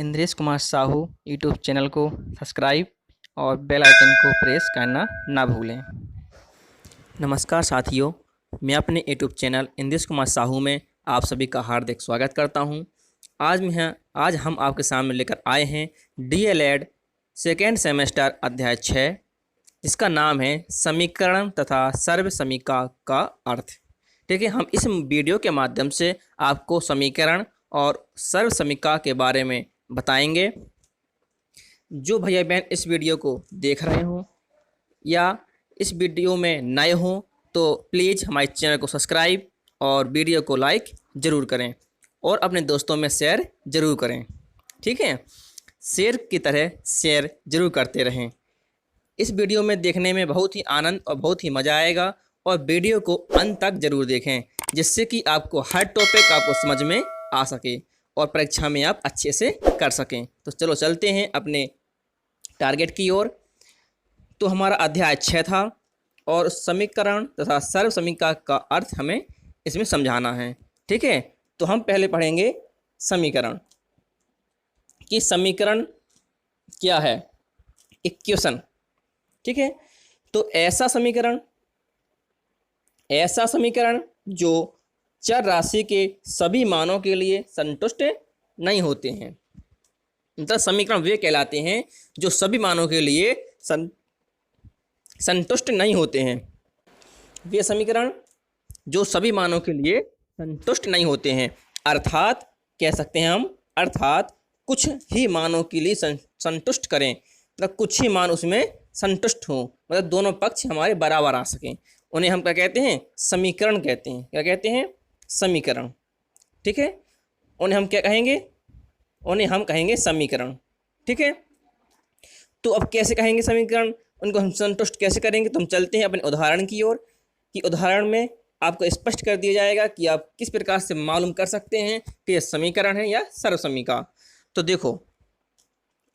Indresh Kumar Sahu YouTube channel को subscribe और bell icon को प्रेस करना ना भूलें। नमस्कार साथियों, मैं अपने यूट्यूब चैनल इंद्रेश कुमार साहू में आप सभी का हार्दिक स्वागत करता हूं। आज हम आपके सामने लेकर आए हैं DLED सेकेंड सेमेस्टर अध्याय 6, जिसका नाम है समीकरण तथा सर्वसमीका का अर्थ। ठीक है, हम इस वीडियो के माध्यम से आपको समीकरण और सर्वसमीका के बारे में बताएंगे। जो भैया बहन इस वीडियो को देख रहे हों या इस वीडियो में नए हों तो प्लीज़ हमारे चैनल को सब्सक्राइब और वीडियो को लाइक ज़रूर करें और अपने दोस्तों में शेयर ज़रूर करें। ठीक है, शेयर की तरह शेयर ज़रूर करते रहें। इस वीडियो में देखने में बहुत ही आनंद और बहुत ही मज़ा आएगा और वीडियो को अंत तक ज़रूर देखें, जिससे कि आपको हर टॉपिक आपको समझ में आ सके और परीक्षा में आप अच्छे से कर सकें। तो चलो चलते हैं अपने टारगेट की ओर। तो हमारा अध्याय 6 था और समीकरण तथा सर्वसमीका का अर्थ हमें इसमें समझाना है। ठीक है, तो हम पहले पढ़ेंगे समीकरण कि समीकरण क्या है, इक्वेशन। ठीक है, तो ऐसा समीकरण जो चर राशि के सभी मानों के लिए संतुष्ट नहीं होते हैं। मतलब समीकरण वे कहलाते हैं जो सभी मानों के लिए संतुष्ट नहीं होते हैं। वे समीकरण जो सभी मानों के लिए संतुष्ट नहीं होते हैं, अर्थात कह सकते हैं हम, अर्थात कुछ ही मानों के लिए संतुष्ट करें, मतलब कुछ ही मान उसमें संतुष्ट हों, मतलब दोनों पक्ष हमारे बराबर आ सकें। उन्हें हम क्या कहते हैं, समीकरण कहते हैं। क्या कहते हैं, समीकरण। ठीक है, उन्हें हम क्या कहेंगे, उन्हें हम कहेंगे समीकरण। ठीक है, तो अब कैसे कहेंगे समीकरण, उनको हम संतुष्ट कैसे करेंगे, तो हम चलते हैं अपने उदाहरण की ओर। कि उदाहरण में आपको स्पष्ट कर दिया जाएगा कि आप किस प्रकार से मालूम कर सकते हैं कि यह समीकरण है या सर्वसमीका। तो देखो,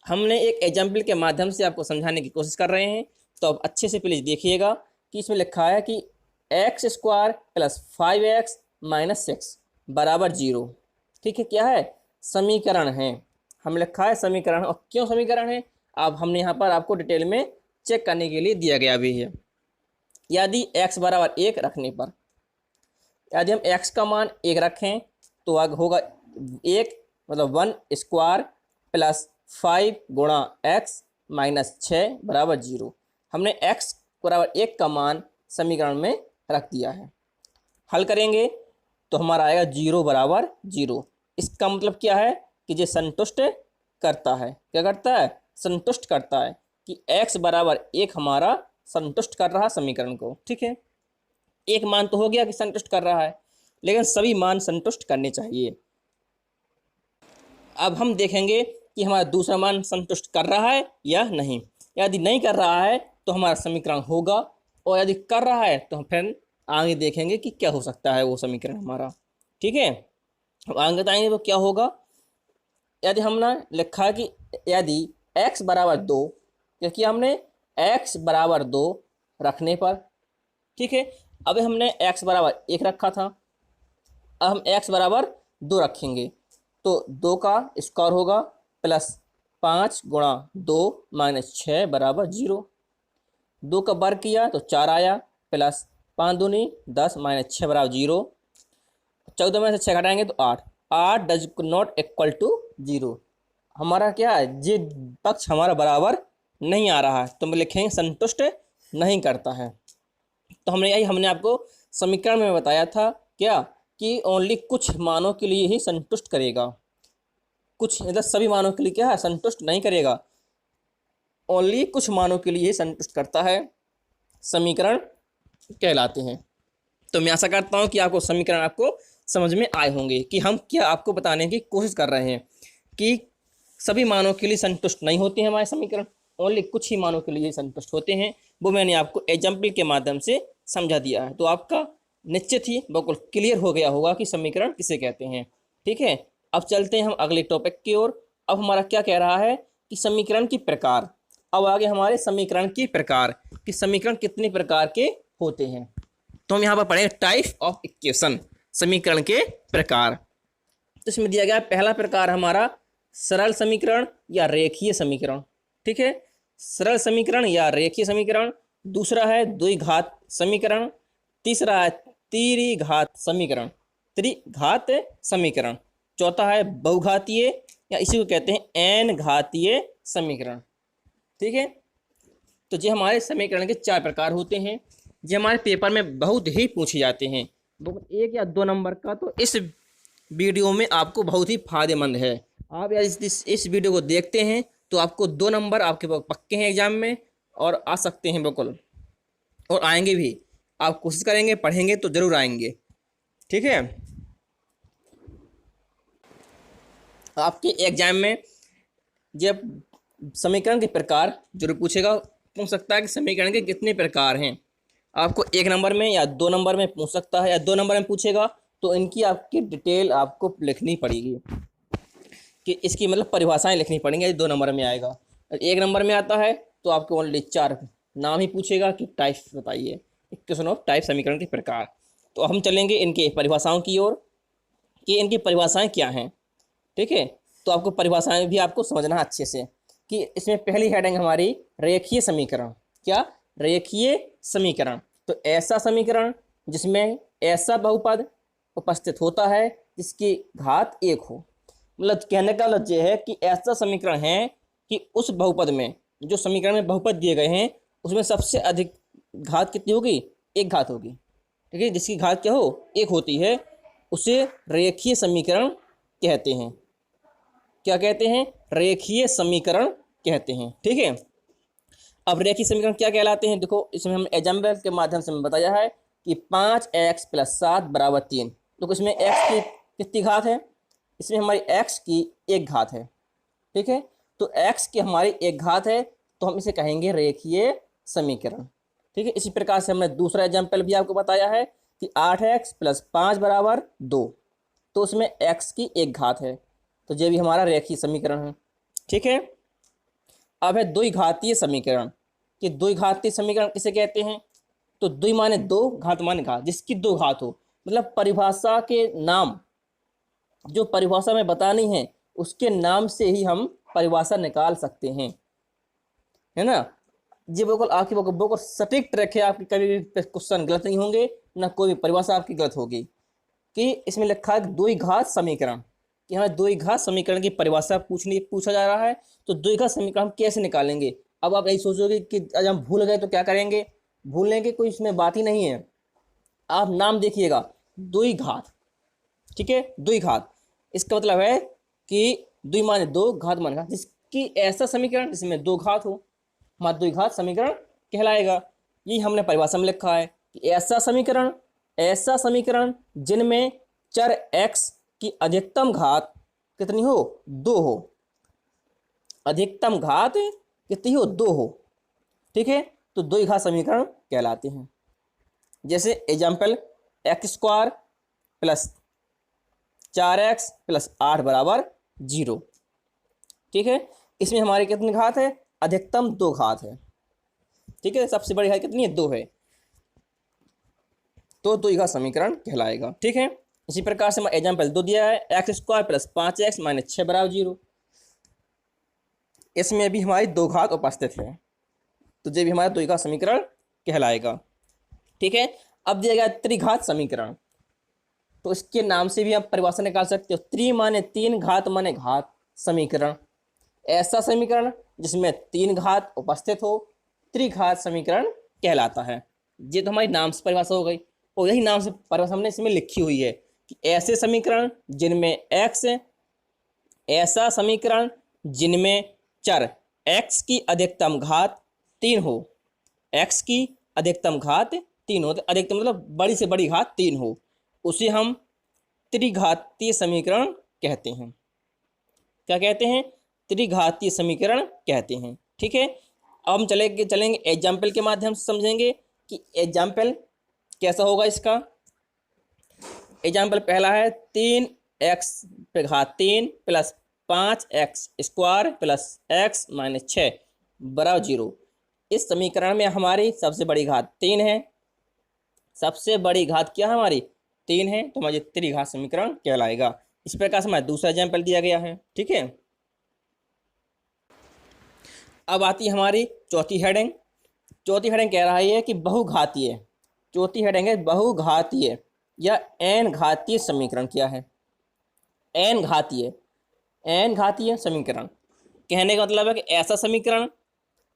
हमने एक एग्जाम्पल के माध्यम से आपको समझाने की कोशिश कर रहे हैं, तो अब अच्छे से प्लीज़ देखिएगा कि इसमें लिखा है कि x² + 5x - 6 बराबर 0। ठीक है, क्या है, समीकरण है। हम लिखा है समीकरण, और क्यों समीकरण है अब हमने यहाँ पर आपको डिटेल में चेक करने के लिए दिया गया भी है। यदि x बराबर 1 रखने पर, यदि हम x का मान 1 रखें तो आगे होगा 1, मतलब 1² + 5 × x - 6 बराबर 0। हमने x बराबर 1 का मान समीकरण में रख दिया है। हल करेंगे तो हमारा आएगा 0 बराबर 0। इसका मतलब क्या है कि ये संतुष्ट करता है। क्या करता है, संतुष्ट करता है कि x बराबर 1 हमारा संतुष्ट कर रहा समीकरण को। ठीक है, एक मान तो हो गया कि संतुष्ट कर रहा है, लेकिन सभी मान संतुष्ट करने चाहिए। अब हम देखेंगे कि हमारा दूसरा मान संतुष्ट कर रहा है या नहीं। यदि नहीं कर रहा है तो हमारा समीकरण होगा, और यदि कर रहा है तो हम फिर आगे देखेंगे कि क्या हो सकता है वो समीकरण हमारा। ठीक है, अब आगे बताएंगे तो क्या होगा। यदि हमने लिखा कि यदि x बराबर 2, क्योंकि हमने x बराबर 2 रखने पर, ठीक है, अब हमने x बराबर 1 रखा था, अब हम x बराबर 2 रखेंगे तो 2 का स्क्वायर होगा + 5 × 2 - 6 बराबर 0। 2 का वर्ग किया तो 4 आया, + 5 दूनी 10 - 6 बराबर 0। 14 में से 6 घटाएंगे तो 8। 8 डज नॉट इक्वल टू 0। हमारा क्या है, ये पक्ष हमारा बराबर नहीं आ रहा है, तो हम लिखेंगे संतुष्ट नहीं करता है। तो हमने आपको समीकरण में बताया था क्या, कि ओनली कुछ मानों के लिए ही संतुष्ट करेगा। कुछ मतलब सभी मानों के लिए क्या है, संतुष्ट नहीं करेगा, ओनली कुछ मानों के लिए ही संतुष्ट करता है, समीकरण कहलाते हैं। तो मैं आशा करता हूँ कि आपको समीकरण आपको समझ में आए होंगे कि हम क्या आपको बताने की कोशिश कर रहे हैं कि सभी मानों के लिए संतुष्ट नहीं होते हैं हमारे समीकरण, ओनली कुछ ही मानों के लिए संतुष्ट होते हैं। वो मैंने आपको एग्जाम्पल के माध्यम से समझा दिया है, तो आपका निश्चित ही बिल्कुल क्लियर हो गया होगा कि समीकरण किसे कहते हैं। ठीक है, अब चलते हैं हम अगले टॉपिक की ओर। अब हमारा क्या कह रहा है कि समीकरण की प्रकार। अब आगे हमारे समीकरण की प्रकार, कि समीकरण कितने प्रकार के होते हैं। तो हम यहाँ पर पढ़ेंगे टाइप ऑफ इक्वेशन, समीकरण के प्रकार। तो इसमें दिया गया पहला प्रकार हमारा सरल समीकरण या रेखीय समीकरण। ठीक है, सरल समीकरण या रेखीय समीकरण। दूसरा है द्विघात समीकरण। तीसरा है त्रिघात समीकरण, त्रिघात समीकरण। चौथा है बहुघातीय या इसी को कहते हैं एन घातीय समीकरण। ठीक है, तो ये हमारे समीकरण के 4 प्रकार होते हैं, जो हमारे पेपर में बहुत ही पूछे जाते हैं। 1 या 2 नंबर का तो इस वीडियो में आपको बहुत ही फायदेमंद है। आप यदि इस वीडियो को देखते हैं तो आपको 2 नंबर आपके पक्के हैं एग्जाम में, और आ सकते हैं बिल्कुल, और आएंगे भी। आप कोशिश करेंगे, पढ़ेंगे तो जरूर आएंगे। ठीक है, आपके एग्जाम में जब समीकरण के प्रकार जरूर पूछेगा, पूछ सकता है कि समीकरण के कितने प्रकार हैं। आपको 1 नंबर में या 2 नंबर में पूछ सकता है, या 2 नंबर में पूछेगा तो इनकी आपकी डिटेल आपको लिखनी पड़ेगी, कि इसकी मतलब परिभाषाएं लिखनी पड़ेंगी। 2 नंबर में आएगा। 1 नंबर में आता है तो आपको ओनली 4 नाम ही पूछेगा कि टाइप बताइए, इक्वेशन ऑफ टाइप, समीकरण के प्रकार। तो हम चलेंगे इनके परिभाषाओं की ओर कि इनकी परिभाषाएं क्या हैं। ठीक है, तो आपको परिभाषाएं भी आपको समझना है अच्छे से, कि इसमें पहली हेडिंग हमारी रेखीय समीकरण। क्या? रेखीय समीकरण। तो ऐसा समीकरण जिसमें ऐसा बहुपद उपस्थित होता है जिसकी घात 1 हो। मतलब कहने का मतलब यह है कि ऐसा समीकरण है कि उस बहुपद में, जो समीकरण में बहुपद दिए गए हैं, उसमें सबसे अधिक घात कितनी होगी? 1 घात होगी। ठीक है, जिसकी घात क्या हो? 1 होती है, उसे रेखीय समीकरण कहते हैं। क्या कहते हैं? रेखीय समीकरण कहते हैं। ठीक है, अब रेखीय समीकरण क्या कहलाते हैं? देखो, इसमें हम एग्जाम्पल के माध्यम से बताया है कि 5x + 7 = 3। तो इसमें x की कितनी घात है? इसमें हमारी x की 1 घात है। ठीक है, तो x की हमारी 1 घात है, तो हम इसे कहेंगे रेखीय समीकरण। ठीक है, इसी प्रकार से हमने दूसरा एग्जाम्पल भी आपको बताया है कि 8x + 5 = 2। तो उसमें x की 1 घात है, तो ये भी हमारा रेखीय समीकरण है। ठीक है, अब है द्विघातीय समीकरण। कि द्विघातीय समीकरण किसे कहते हैं? तो द्वि माने 2, घात माने घात, जिसकी 2 घात हो। मतलब परिभाषा के नाम, जो परिभाषा में बतानी है उसके नाम से ही हम परिभाषा निकाल सकते हैं, है ना। जी बिल्कुल, आपकी बिल्कुल सटीक ट्रैक है, आपकी कभी भी क्वेश्चन गलत नहीं होंगे, ना कोई भी परिभाषा आपकी गलत होगी। कि इसमें लिखा है द्विघात समीकरण, कि हमें द्विघात समीकरण की परिभाषा पूछा जा रहा है। तो द्विघात समीकरण हम कैसे निकालेंगे? अब आप यही सोचोगे कि आज हम भूल गए तो क्या करेंगे? भूलने की कोई इसमें बात ही नहीं है। आप नाम देखिएगा, द्विघात। ठीक है, द्विघात, इसका मतलब है कि द्वि माने 2, घात माने घात, जिसकी ऐसा समीकरण जिसमें 2 घात हो, हमारा द्विघात समीकरण कहलाएगा। ये हमने परिभाषा में लिखा है कि ऐसा समीकरण जिनमें चर x की अधिकतम घात कितनी हो? 2 हो। अधिकतम घात कितनी हो? 2 हो। ठीक है, तो द्विघात समीकरण कहलाते हैं। जैसे एग्जाम्पल, x² + 4x + 8 = 0। ठीक है, इसमें हमारी कितनी घात है? अधिकतम 2 घात है। ठीक है, सबसे बड़ी घात कितनी है? 2 है, तो द्विघात समीकरण कहलाएगा। ठीक है, इसी प्रकार से एग्जाम्पल 2 दिया है, x² + 5x - 6 = 0। इसमें भी हमारी 2 घात उपस्थित है, तो ये भी हमारा द्विघात समीकरण कहलाएगा। ठीक है, अब दिया गया त्रिघात समीकरण। तो इसके नाम से भी आप परिभाषा निकाल सकते हो। त्रि माने 3, घात माने घात समीकरण। ऐसा समीकरण जिसमें 3 घात उपस्थित हो, त्रिघात समीकरण कहलाता है। ये तो हमारी नाम से परिभाषा हो गई, और यही नाम से परिभाषा हमने इसमें लिखी हुई है कि ऐसे समीकरण जिनमें ऐसा समीकरण जिनमें चर x की अधिकतम घात 3 हो। x की अधिकतम घात 3 हो, अधिकतम मतलब बड़ी से बड़ी घात 3 हो, उसे हम त्रिघातीय समीकरण कहते हैं। क्या कहते हैं? त्रिघातीय समीकरण कहते हैं। ठीक है, अब हम चलेंगे एग्जाम्पल के माध्यम से समझेंगे कि एग्जाम्पल कैसा होगा इसका। एग्जाम्पल पहला है 3x + 3 + 5x² + x - 6 = 0। इस समीकरण में हमारी सबसे बड़ी घात 3 है। सबसे बड़ी घात क्या है? हमारी 3 है, तो हमारी त्रिघात समीकरण कहलाएगा। इस प्रकार से हमारा दूसरा एग्जाम्पल दिया गया है। ठीक है, अब आती है हमारी चौथी हेडिंग। चौथी हेडिंग कह रहा है ये कि बहुघातीय, चौथी हेडिंग है बहुघातीय या एन घातीय समीकरण क्या है। एन घातीय, एन घातीय समीकरण कहने का मतलब है कि ऐसा समीकरण,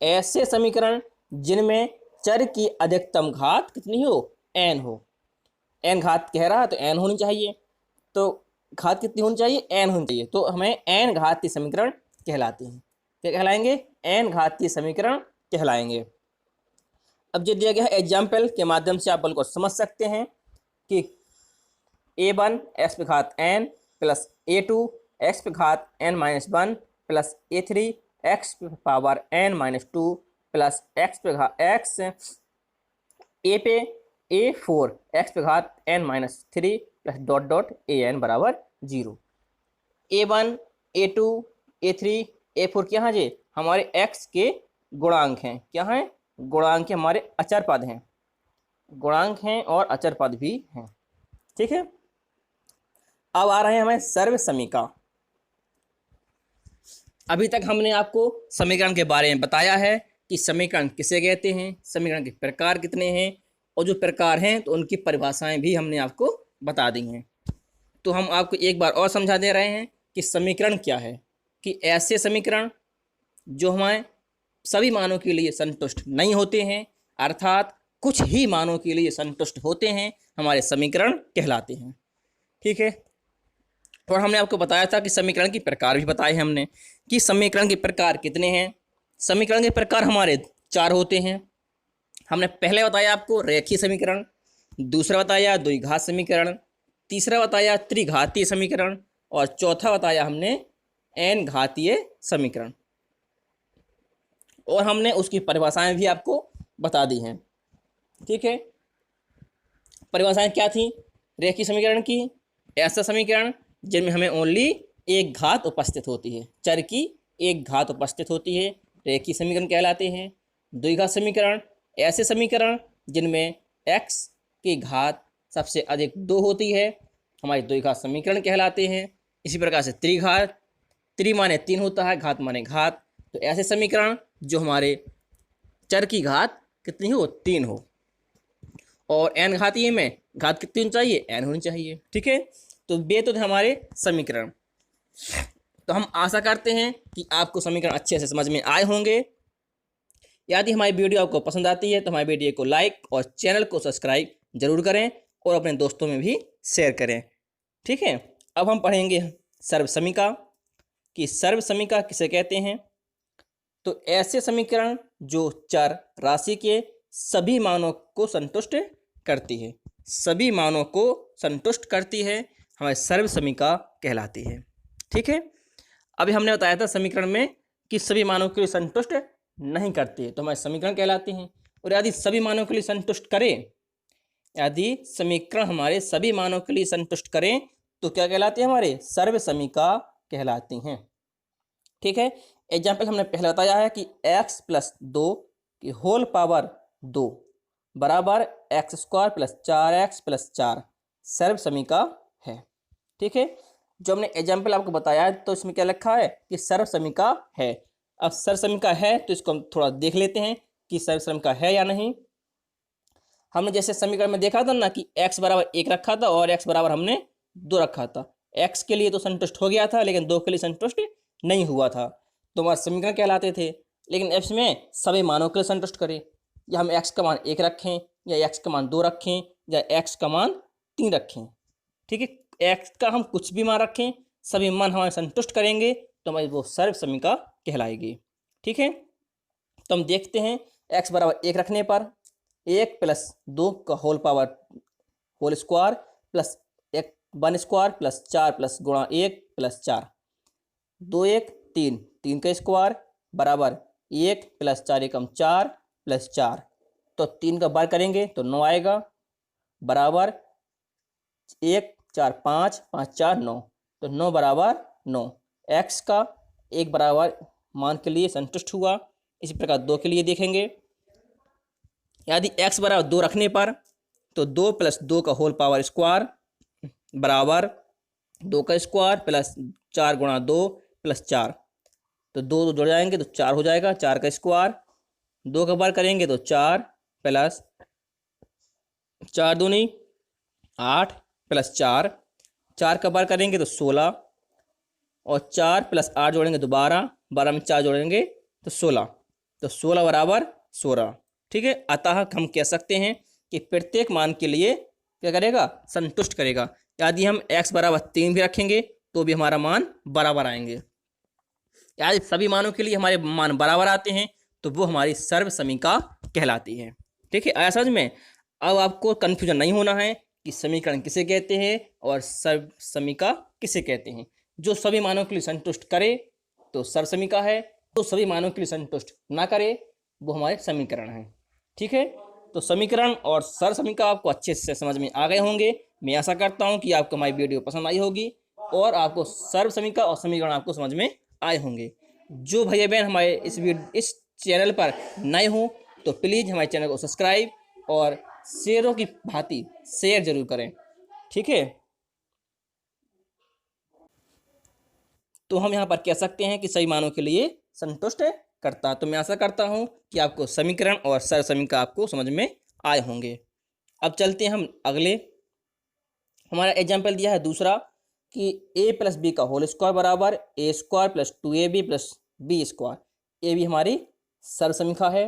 ऐसे समीकरण जिनमें चर की अधिकतम घात कितनी हो, एन हो। एन घात कह रहा है तो एन होनी चाहिए, तो घात कितनी होनी चाहिए, एन होनी चाहिए, तो हमें एन घातीय समीकरण कहलाते हैं। क्या कहलाएंगे, एन घातीय समीकरण कहलाएंगे। अब जो दिया गया है एग्जाम्पल के माध्यम से आप बल को समझ सकते हैं कि a1 एक्स पे घात n प्लस a2 एक्स पे घात n-1 प्लस a3 एक्स पे पावर n-2 प्लस एक्स पे घात एक्स ए पे a4 एक्स पे घात n-3 plus dot dot an बराबर 0। a1 a2 a3 a4 क्या है जी, हमारे x के गुणांक हैं। क्या हैं, गुणांक के हमारे अचर पद हैं, गुणांक हैं और अचर पद भी हैं। ठीक है, अब आ रहे हैं हमें सर्व समीका। अभी तक हमने आपको समीकरण के बारे में बताया है कि समीकरण किसे कहते हैं, समीकरण के प्रकार कितने हैं, और जो प्रकार हैं तो उनकी परिभाषाएं भी हमने आपको बता दी हैं। तो हम आपको एक बार और समझा दे रहे हैं कि समीकरण क्या है, कि ऐसे समीकरण जो हमारे सभी मानों के लिए संतुष्ट नहीं होते हैं, अर्थात कुछ ही मानों के लिए संतुष्ट होते हैं, हमारे समीकरण कहलाते हैं। ठीक है, और हमने आपको बताया था कि समीकरण के प्रकार भी बताए हैं हमने, कि समीकरण के प्रकार कितने हैं। समीकरण के प्रकार हमारे 4 होते हैं। हमने पहले बताया आपको रेखीय समीकरण, दूसरा बताया द्विघात समीकरण, तीसरा बताया त्रिघातीय समीकरण, और चौथा बताया हमने एन घातीय समीकरण, और हमने उसकी परिभाषाएं भी आपको बता दी हैं। ठीक है, परिभाषाएं क्या थी रेखीय समीकरण की, ऐसा समीकरण जिनमें हमें ओनली एक घात उपस्थित होती है, चर की एक घात उपस्थित होती है, रेखीय समीकरण कहलाते हैं। द्विघात समीकरण, ऐसे समीकरण जिनमें x की घात सबसे अधिक 2 होती है, हमारे द्विघात समीकरण कहलाते हैं। इसी प्रकार से त्रिघात, त्रि माने 3 होता है, घात माने घात, तो ऐसे समीकरण जो हमारे चर की घात कितनी हो, 3 हो, और एन घातीय में घात कितनी होनी चाहिए, एन होनी चाहिए। ठीक है, तो ये तो थे हमारे समीकरण। तो हम आशा करते हैं कि आपको समीकरण अच्छे से समझ में आए होंगे। यदि हमारी वीडियो आपको पसंद आती है तो हमारी वीडियो को लाइक और चैनल को सब्सक्राइब जरूर करें और अपने दोस्तों में भी शेयर करें। ठीक है, अब हम पढ़ेंगे सर्व समीका, कि सर्व समीका किसे कहते हैं। तो ऐसे समीकरण जो चर राशि के सभी मानों को संतुष्ट करती है, सभी मानों को संतुष्ट करती है, हमारी सर्व समीका कहलाती है। ठीक है, अभी हमने बताया था समीकरण में कि सभी मानों के लिए संतुष्ट नहीं करती है तो हमारे समीकरण कहलाते हैं, और यदि सभी मानों के लिए संतुष्ट करें, यदि समीकरण हमारे सभी मानों के लिए संतुष्ट करें तो क्या कहलाते हैं, हमारे सर्व समीका कहलाती हैं। ठीक है, एग्जाम्पल हमने पहले बताया है कि x प्लस 2 की होल पावर 2 बराबर x square plus 4x plus 4 सर्व समीका है। ठीक है, जो हमने एग्जाम्पल आपको बताया है तो इसमें क्या लिखा है कि सर्व समीका है। अब सर्व समीका है तो इसको हम थोड़ा देख लेते हैं कि सर्व समीका है या नहीं। हमने जैसे समीकरण में देखा था ना कि x बराबर 1 रखा था और x बराबर हमने 2 रखा था, x के लिए तो संतुष्ट हो गया था लेकिन 2 के लिए संतुष्ट नहीं हुआ था, तो हमारे समीकरण कहलाते थे। लेकिन इसमें सभी मानों के लिए संतुष्ट करें, या हम x का मान 1 रखें या x का मान 2 रखें या x का मान 3 रखें। ठीक है, x का हम कुछ भी मान रखें, सभी मान हमारे संतुष्ट करेंगे तो हमारी वो सर्व समीका कहलाएगी। ठीक है, तो हम देखते हैं x बराबर 1 रखने पर 1 प्लस 2 का whole power whole square plus 1 square plus 4 plus गुणा 1 प्लस 4, 2 1 3, 3 का स्क्वायर बराबर 1 प्लस 4 एकम 4 प्लस 4, तो 3 का बार करेंगे तो 9 आएगा, बराबर 1 4 5 5 4 9, तो 9 बराबर 9। x का 1 बराबर मान के लिए संतुष्ट हुआ। इसी प्रकार 2 के लिए देखेंगे, यदि x बराबर 2 रखने पर तो 2 प्लस 2 का होल पावर स्क्वायर बराबर 2 का स्क्वायर प्लस 4 गुणा 2 प्लस 4, तो तो दो जुड़ जाएंगे तो 4 हो जाएगा, 4 का स्क्वायर। 2 का बार करेंगे तो 4 प्लस 4 दूनी 8 प्लस 4, 4 का बार करेंगे तो 16, और 4 प्लस 8 जोड़ेंगे तो 12, 12 में 4 जोड़ेंगे तो 16, तो 16 बराबर 16। ठीक है, अतः हम कह सकते हैं कि प्रत्येक मान के लिए क्या करेगा, संतुष्ट करेगा। यदि हम x बराबर 3 भी रखेंगे तो भी हमारा मान बराबर आएंगे। यदि सभी मानों के लिए हमारे मान बराबर आते हैं तो वो हमारी सर्व समीका कहलाती है। ठीक है, आया समझ में। अब आपको कन्फ्यूजन नहीं होना है कि समीकरण किसे कहते हैं और सर्व समीका किसे कहते हैं। जो सभी मानों के लिए संतुष्ट करे तो सर्व समीका है, तो सभी मानों के लिए संतुष्ट ना करे वो हमारे समीकरण हैं। ठीक है, तो समीकरण और सर्व समीका आपको अच्छे से समझ में आ गए होंगे। मैं आशा करता हूं कि आपको हमारी वीडियो पसंद आई होगी और आपको सर्व समीका और समीकरण आपको समझ में आए होंगे। जो भैया बहन हमारे इस चैनल पर नए हों तो प्लीज़ हमारे चैनल को सब्सक्राइब और शेयरों की भांति शेयर जरूर करें। ठीक है, तो हम यहाँ पर कह सकते हैं कि सभी मानों के लिए संतुष्ट करता। तो मैं आशा करता हूँ कि आपको समीकरण और सर्व समीकरण आपको समझ में आए होंगे। अब चलते हैं हम अगले। हमारा एग्जाम्पल दिया है दूसरा कि a प्लस बी का होल स्क्वायर बराबर a square plus 2ab plus b square. ए भी हमारी सर्व समीका है।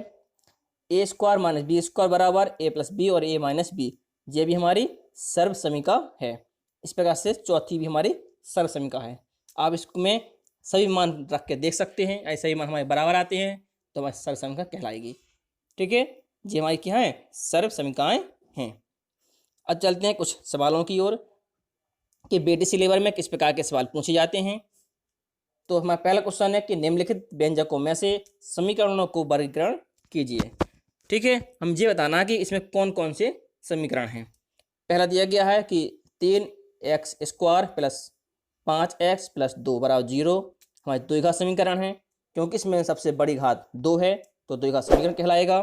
A square minus b square बराबर a प्लस बी और a माइनस बी, ये भी हमारी सर्व समीका है। इस प्रकार से चौथी भी हमारी सर्व समीका है। आप इसमें सभी मान रख के देख सकते हैं, ऐसे ही मान हमारे बराबर आते हैं तो हमारी सर्व समीका कहलाएगी। ठीक है, ये हमारी क्या है, सर्व समीकाएं हैं। अब चलते हैं कुछ सवालों की ओर कि बीटीसी लेवल में किस प्रकार के सवाल पूछे जाते हैं। तो हमारा पहला क्वेश्चन है कि निम्नलिखित व्यंजकों में से समीकरणों को वर्गीकरण कीजिए। ठीक है, हम ये बताना कि इसमें कौन कौन से समीकरण हैं। पहला दिया गया है कि 3x square plus 5x plus 2 बराबर 0, हमारे द्विघात समीकरण है। क्योंकि इसमें सबसे बड़ी घात 2 है तो द्विघात समीकरण कहलाएगा।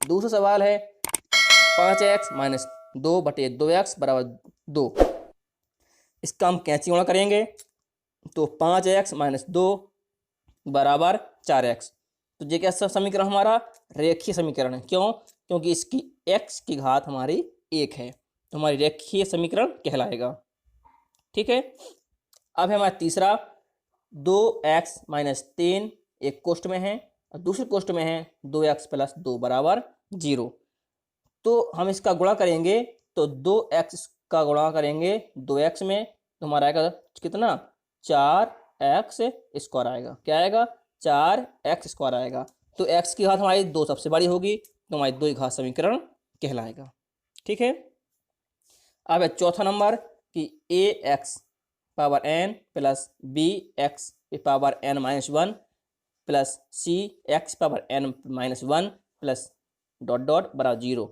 दूसरा सवाल है 5x माइनस 2 बटे 2x बराबर 2, इसका हम कैंची गुणा करेंगे तो 5x माइनस 2 बराबर 4x। तो ये क्या समीकरण हमारा रेखीय समीकरण है। क्यों? क्योंकि इसकी x की घात हमारी 1 है तो हमारी रेखीय समीकरण कहलाएगा। ठीक है, अब है हमारा तीसरा 2x माइनस 3 एक कोष्ठ में है और दूसरे कोष्ठ में है 2x प्लस 2 बराबर 0। तो हम इसका गुणा करेंगे तो 2x का गुणा करेंगे 2x में तो हमारा आएगा कितना, 4x स्क्वायर आएगा। क्या आएगा, 4x स्क्वायर आएगा। तो x की घात हमारी 2 सबसे बड़ी होगी तो हमारी 2 घात समीकरण कहलाएगा। ठीक है, अब है चौथा नंबर कि ax power n plus b x power n minus 1 plus c x power n minus 1 plus dot dot बराबर 0।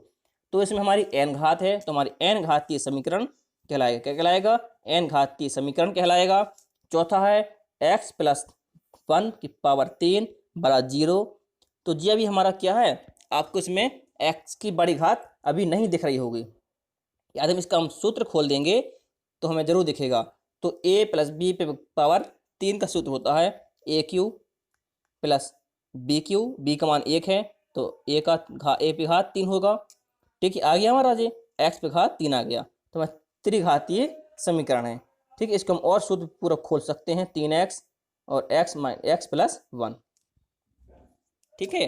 तो इसमें हमारी n घात है तो हमारी n घातीय समीकरण कहलाएगा। क्या कहलाएगा, n घातीय समीकरण कहलाएगा। चौथा है x प्लस 1 की पावर 3 बराबर 0। तो जी अभी हमारा क्या है, आपको इसमें x की बड़ी घात अभी नहीं दिख रही होगी। यदि हम इसका हम सूत्र खोल देंगे तो हमें जरूर दिखेगा। तो a प्लस बी पे पावर 3 का सूत्र होता है a cube plus b cube, b का मान 1 है तो a पे घात 3 होगा। ठीक है, आ गया हमारा जी x पे घात 3 आ गया तो हमारा त्रिघातीय समीकरण है। ठीक है, इसको हम और सूत्र पूरा खोल सकते हैं 3x और x प्लस 1। ठीक है,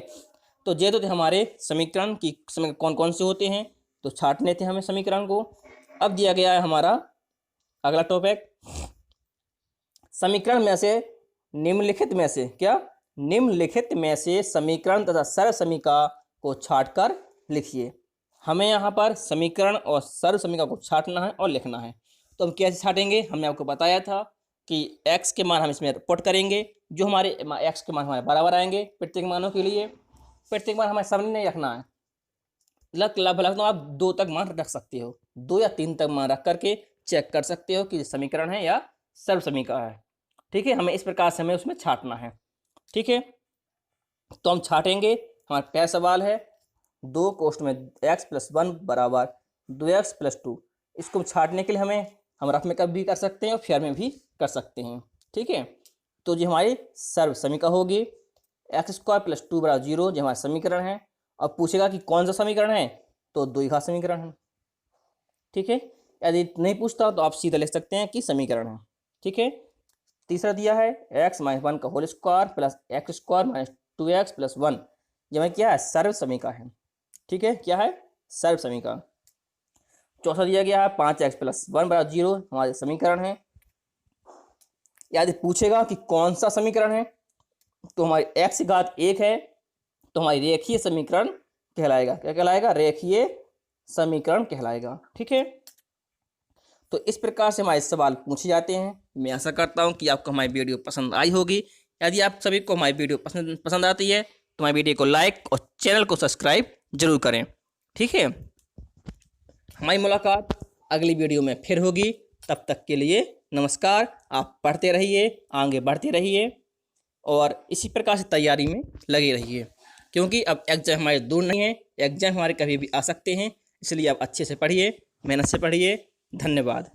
तो ये तो थे हमारे समीकरण की समीकरण कौन कौन से होते हैं, तो छांटने थे हमें समीकरण को। अब दिया गया है हमारा अगला टॉपिक, समीकरण में से निम्नलिखित में से क्या, निम्नलिखित में से समीकरण तथा सर्व समीका को छांटकर लिखिए। हमें यहाँ पर समीकरण और सर्व समीका को छांटना है और लिखना है। तो हम कैसे छांटेंगे, हमने आपको बताया था कि x के मान हम इसमें पुट करेंगे, जो हमारे x के मान हमारे बराबर आएंगे प्रत्येक मानों के लिए। प्रत्येक मान हमारे सामने नहीं रखना है, लगभग तो आप 2 तक मान रख सकते हो, 2 या 3 तक मान रख करके चेक कर सकते हो कि समीकरण है या सर्व समीका है। ठीक है, हमें इस प्रकार से हमें उसमें छांटना है। ठीक है, तो हम छांटेंगे। हमारा पहला सवाल है 2 कोष्ठ में x प्लस 1 बराबर 2x प्लस 2। इसको छांटने के लिए हम रफ में कब भी कर सकते हैं और फेयर में भी कर सकते हैं। ठीक है, तो जो हमारी सर्व समीकरण होगी x² + 2 = 0, जो हमारा समीकरण है। अब पूछेगा कि कौन सा समीकरण है, तो द्विघात समीकरण है। ठीक है, यदि नहीं पूछता तो आप सीधा लिख सकते हैं कि समीकरण है। ठीक है, तीसरा दिया है x - 1 का whole square plus x² - 2x + 1, जो हमें क्या है, सर्व समीकरण है। ठीक है, क्या है, सर्व समीकरण। चौथा दिया गया है 5x + 1 = 0, हमारे समीकरण है। यदि पूछेगा कि कौन सा समीकरण है, तो हमारी x⁴ है, तो हमारी रेखीय समीकरण कहलाएगा। क्या कहलाएगा, रेखीय समीकरण कहलाएगा। ठीक है, तो इस प्रकार से हमारे सवाल पूछे जाते हैं। मैं आशा करता हूं कि आपको हमारी वीडियो पसंद आई होगी। यदि आप सभी को हमारी वीडियो पसंद आती है तो हमारी वीडियो को लाइक और चैनल को सब्सक्राइब जरूर करें। ठीक है, हमारी मुलाकात अगली वीडियो में फिर होगी। तब तक के लिए नमस्कार। आप पढ़ते रहिए, आगे बढ़ते रहिए और इसी प्रकार से तैयारी में लगे रहिए, क्योंकि अब एग्जाम हमारे दूर नहीं है, एग्जाम हमारे कभी भी आ सकते हैं। इसलिए आप अच्छे से पढ़िए, मेहनत से पढ़िए। धन्यवाद।